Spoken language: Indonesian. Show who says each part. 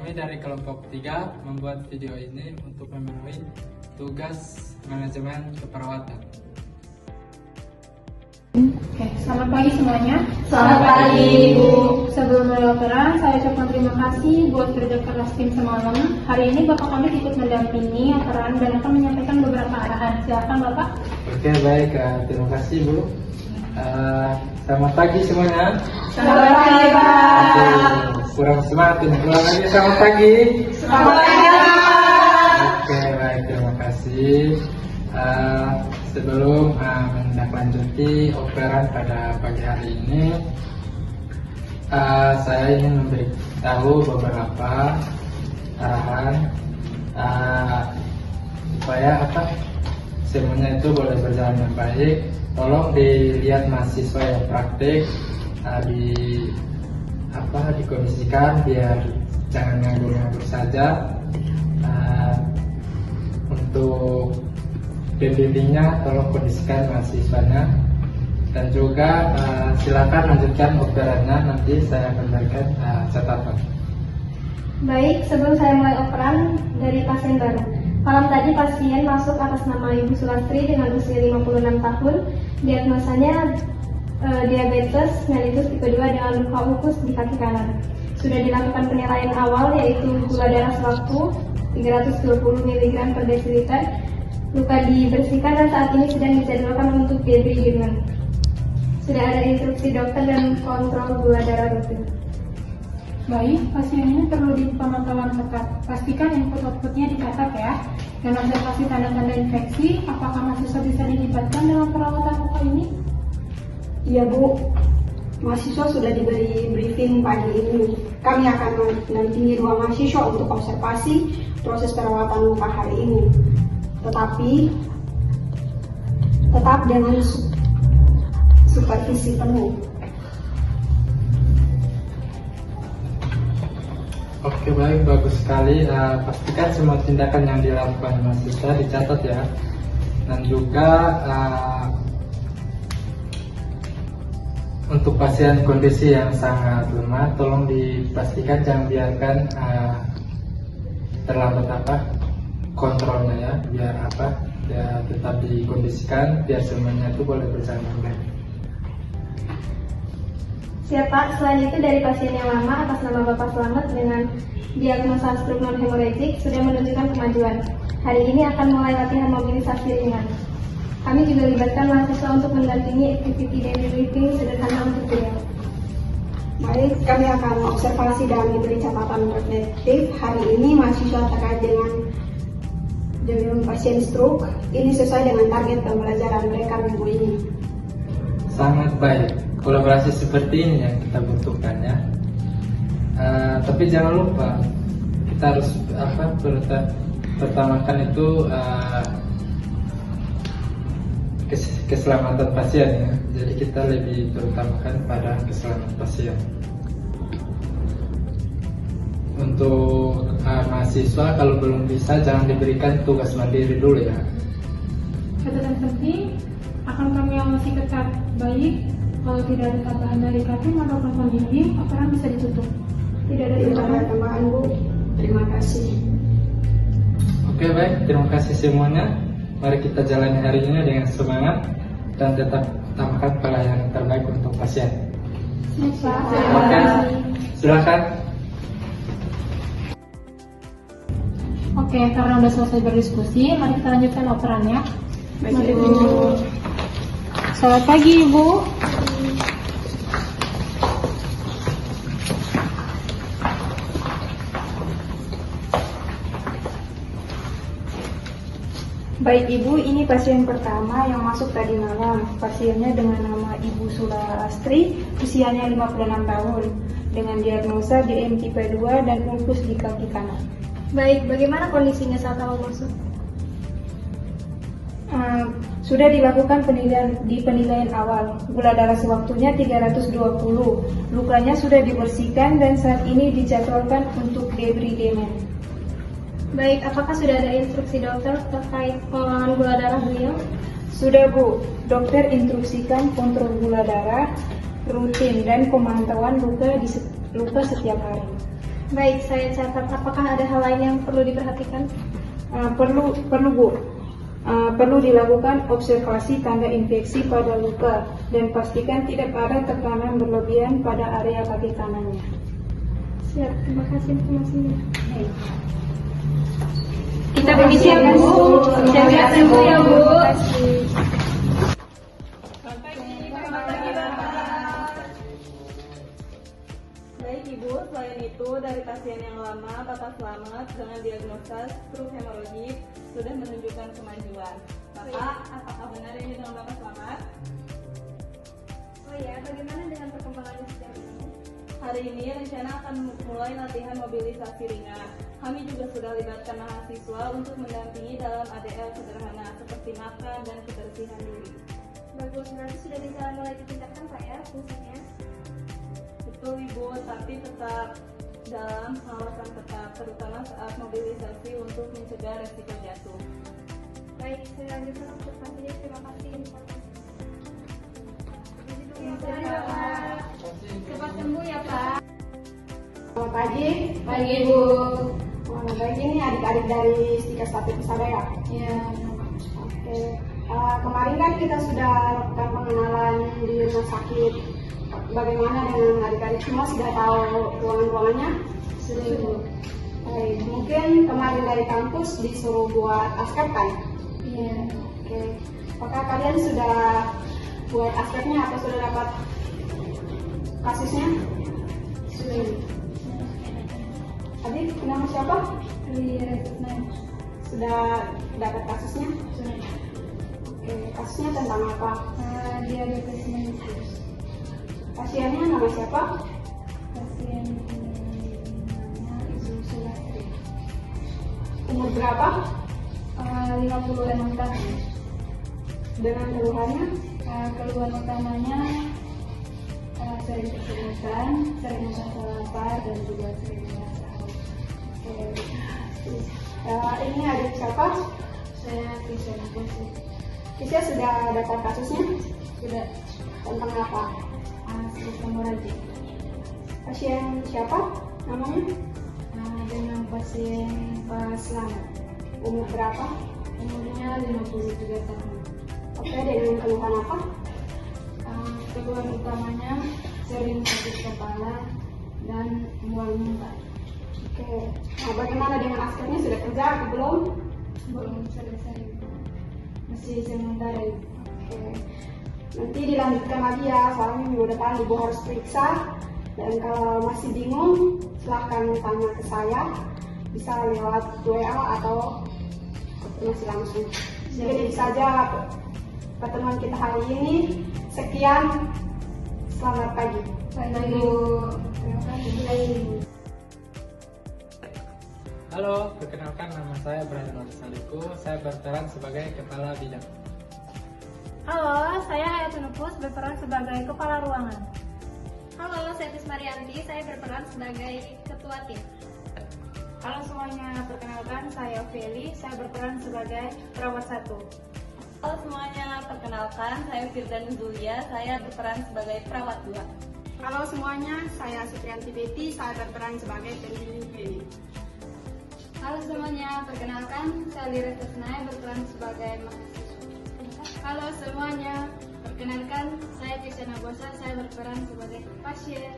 Speaker 1: Kami dari kelompok 3 membuat video ini untuk memenuhi tugas manajemen keperawatan.
Speaker 2: Oke, selamat pagi semuanya.
Speaker 3: Selamat pagi, Ibu.
Speaker 2: Sebelum mulai operan, saya ucapkan terima kasih buat kerja keras tim semalam. Hari ini Bapak kami ikut mendampingi operan dan akan menyampaikan beberapa arahan. Silakan Bapak.
Speaker 1: Oke, baik. Terima kasih, Bu. Selamat pagi semuanya.
Speaker 3: Selamat pagi, Pak.
Speaker 1: Kurang semangat ini. Ulang lagi, selamat pagi.
Speaker 3: Selamat pagi, Pak.
Speaker 1: Oke, baik. Terima kasih. Sebelum menindaklanjuti operan pada pagi hari ini, saya ingin memberitahu beberapa arahan supaya semuanya itu boleh berjalan dengan baik. Tolong dilihat mahasiswa yang praktik, dikondisikan biar jangan nganggur-nganggur saja. Untuk pembimbingnya tolong kondisikan mahasiswanya, dan juga silakan lanjutkan operannya, nanti saya akan berikan catatan.
Speaker 2: Baik, sebelum saya mulai operan dari pasien baru. Malam tadi pasien masuk atas nama Ibu Sulastri dengan usia 56 tahun. Diagnosanya diabetes mellitus tipe 2 dengan luka ukus di kaki kanan. Sudah dilakukan penilaian awal yaitu gula darah sewaktu 320 mg per desiliter. Luka dibersihkan dan saat ini sedang dijadwalkan untuk debridement. Sudah ada instruksi dokter dan kontrol gula darah rutin.
Speaker 4: Baik, pasien ini perlu dipantauan ketat. Pastikan input-outputnya dicatat ya. Dan observasi tanda-tanda infeksi, apakah mahasiswa bisa dilibatkan dalam perawatan luka ini?
Speaker 3: Iya, Bu. Mahasiswa sudah diberi briefing pagi ini. Kami akan mendampingi 2 mahasiswa untuk observasi proses perawatan luka hari ini. Tetapi tetap dengan supervisi penuh.
Speaker 1: Oke, baik, bagus sekali. Pastikan semua tindakan yang dilakukan mahasiswa dicatat ya. Dan juga untuk pasien kondisi yang sangat lemah, tolong dipastikan jangan biarkan terlambat kontrolnya ya, biar tetap dikondisikan biar semuanya itu boleh berjalan dengan baik.
Speaker 2: Siap Pak, selain itu dari pasien yang lama atas nama Bapak Slamet dengan diagnosa stroke non-hemorrhagic sudah menunjukkan kemajuan. Hari ini akan mulai latihan mobilisasi ringan. Kami juga libatkan mahasiswa untuk mendampingi activity daily living sederhana untuk beliau.
Speaker 3: Baik, kami akan observasi dan memberi catatan reflektif. Hari ini mahasiswa terkait dengan pasien stroke ini sesuai dengan target pembelajaran mereka minggu ini.
Speaker 1: Sangat baik. Kolaborasi seperti ini yang kita butuhkan ya. Tapi jangan lupa kita harus pertamakan itu keselamatan pasien ya. Jadi kita lebih terutamakan pada keselamatan pasien. Untuk mahasiswa kalau belum bisa jangan diberikan tugas mandiri dulu ya.
Speaker 4: Catatan penting, akan kami awasi ketat. Baik, kalau tidak ada tambahan dari kami maupun pembimbing, operan bisa ditutup.
Speaker 2: Tidak ada
Speaker 3: Tidak ada tambahan, Bu. Terima kasih.
Speaker 1: Oke, baik, terima kasih semuanya. Mari kita jalani hari ini dengan semangat dan tetap utamakan pelayanan terbaik untuk pasien. Oke, silakan.
Speaker 4: Oke, karena sudah selesai berdiskusi, mari kita lanjutkan operannya.
Speaker 3: Baik, Bu.
Speaker 4: Selamat pagi, Ibu.
Speaker 5: Baik Ibu, ini pasien pertama yang masuk tadi malam. Pasiennya dengan nama Ibu Sulastri, usianya 56 tahun, dengan diagnosa DM tipe 2 dan ulkus di kaki kanan.
Speaker 2: Baik, bagaimana kondisinya saat awal masuk?
Speaker 5: Sudah dilakukan penilaian awal. Gula darah sewaktunya 320. Lukanya sudah dibersihkan dan saat ini dijadwalkan untuk debridement.
Speaker 2: Baik, apakah sudah ada instruksi dokter terkait pengelolaan gula darah beliau?
Speaker 5: Sudah Bu, dokter instruksikan kontrol gula darah rutin dan pemantauan luka setiap hari.
Speaker 2: Baik, saya catat. Apakah ada hal lain yang perlu diperhatikan?
Speaker 5: Perlu Bu. Perlu dilakukan observasi tanda infeksi pada luka dan pastikan tidak ada tekanan berlebihan pada area kaki kanannya.
Speaker 2: Siap, terima kasih informasinya.
Speaker 5: Kita permisi ya Bu. Siap-siap Bu ya Bu.
Speaker 6: Baik Ibu, selain itu dari pasien yang lama, Bapak selamat dengan diagnosa stroke hemoragik sudah menunjukkan kemajuan. Bapak, apakah benar ini dengan Bapak selamat?
Speaker 2: Oh ya, bagaimana dengan perkembangan sejauh ini?
Speaker 6: Hari ini rencana akan mulai latihan mobilisasi ringan. Kami juga sudah libatkan mahasiswa untuk mendampingi dalam ADL sederhana seperti makan dan kebersihan diri.
Speaker 2: Bagus, berarti sudah bisa mulai ditingkatkan Pak ya fungsinya?
Speaker 6: Betul Ibu, tapi tetap dalam pengawasan ketat, terutama saat mobilisasi untuk mencegah resiko jatuh.
Speaker 2: Baik, saya lanjutkan observasinya. Terima kasih informasinya. Cepat sembuh ya Pak.
Speaker 3: Selamat pagi.
Speaker 5: Pagi Bu.
Speaker 3: Baik, ini adik-adik dari Stika Statik Pesada ya?
Speaker 5: Ya.
Speaker 3: Oke. Kemarin kan kita sudah lakukan pengenalan di rumah sakit. Bagaimana dengan adik-adik semua sudah tahu ruangan-ruangannya?
Speaker 5: Sudah Bu.
Speaker 3: Baik, mungkin kemarin dari kampus disuruh buat askep kan?
Speaker 5: Iya.
Speaker 3: Oke. Apakah kalian sudah buat askepnya atau sudah dapat kasusnya?
Speaker 5: Sudah.
Speaker 3: Adik, nama siapa?
Speaker 5: Iya.
Speaker 3: Sudah dapat kasusnya?
Speaker 5: Sudah.
Speaker 3: Oke, kasusnya tentang apa?
Speaker 5: Diabetes mellitus.
Speaker 3: Pasiennya nama siapa?
Speaker 5: Pasien namanya Ibu Sulastri.
Speaker 3: Umur berapa?
Speaker 5: 56 tahun.
Speaker 3: Dengan keluhannya?
Speaker 5: Keluhan utamanya sering kesemutan, sering merasa lapar dan juga sering merasa haus.
Speaker 3: Ini adik siapa?
Speaker 5: Saya bisa Bosi.
Speaker 3: Kisah sudah dapat kasusnya?
Speaker 5: Sudah
Speaker 3: Tentang apa?
Speaker 5: stroke hemoragik.
Speaker 3: Pasien siapa? Namanya?
Speaker 5: Dengan pasien Pak Selamat.
Speaker 3: Umur berapa?
Speaker 5: Umurnya 53 tahun.
Speaker 3: Oke, dengan keluhan apa?
Speaker 5: Keluhan utamanya sering sakit kepala dan mual muntah.
Speaker 3: Oke. Nah, bagaimana dengan askepnya? Sudah kerja atau belum?
Speaker 5: Belum selesai. Masih sementara.
Speaker 3: Oke. Nanti dilanjutkan lagi ya, soalnya minggu depan Ibu harus periksa. Dan kalau masih bingung, silahkan tanya ke saya. Bisa lewat WA atau masih langsung. Jadi saja pertemuan kita hari ini. Sekian, selamat pagi.
Speaker 5: Baik Bu. Terima kasih.
Speaker 1: Halo, perkenalkan nama saya Brian Saliku. Saya berperan sebagai Kepala Bidang.
Speaker 2: Halo, saya Hayatun Nufus berperan sebagai Kepala Ruangan. Halo, saya Tis Marianti, saya berperan sebagai Ketua Tim.
Speaker 5: Halo semuanya, perkenalkan saya Feli, saya berperan sebagai perawat 1.
Speaker 6: Halo semuanya, perkenalkan saya Firdan Zulia, saya berperan sebagai perawat 2.
Speaker 3: Halo semuanya, saya Supriyanti Betty, saya berperan sebagai pendamping klinik.
Speaker 2: Halo semuanya, perkenalkan saya Lira Tesnaya berperan sebagai mahasiswa. Halo semuanya, perkenalkan saya Tisyana Bosa, saya berperan sebagai pasien.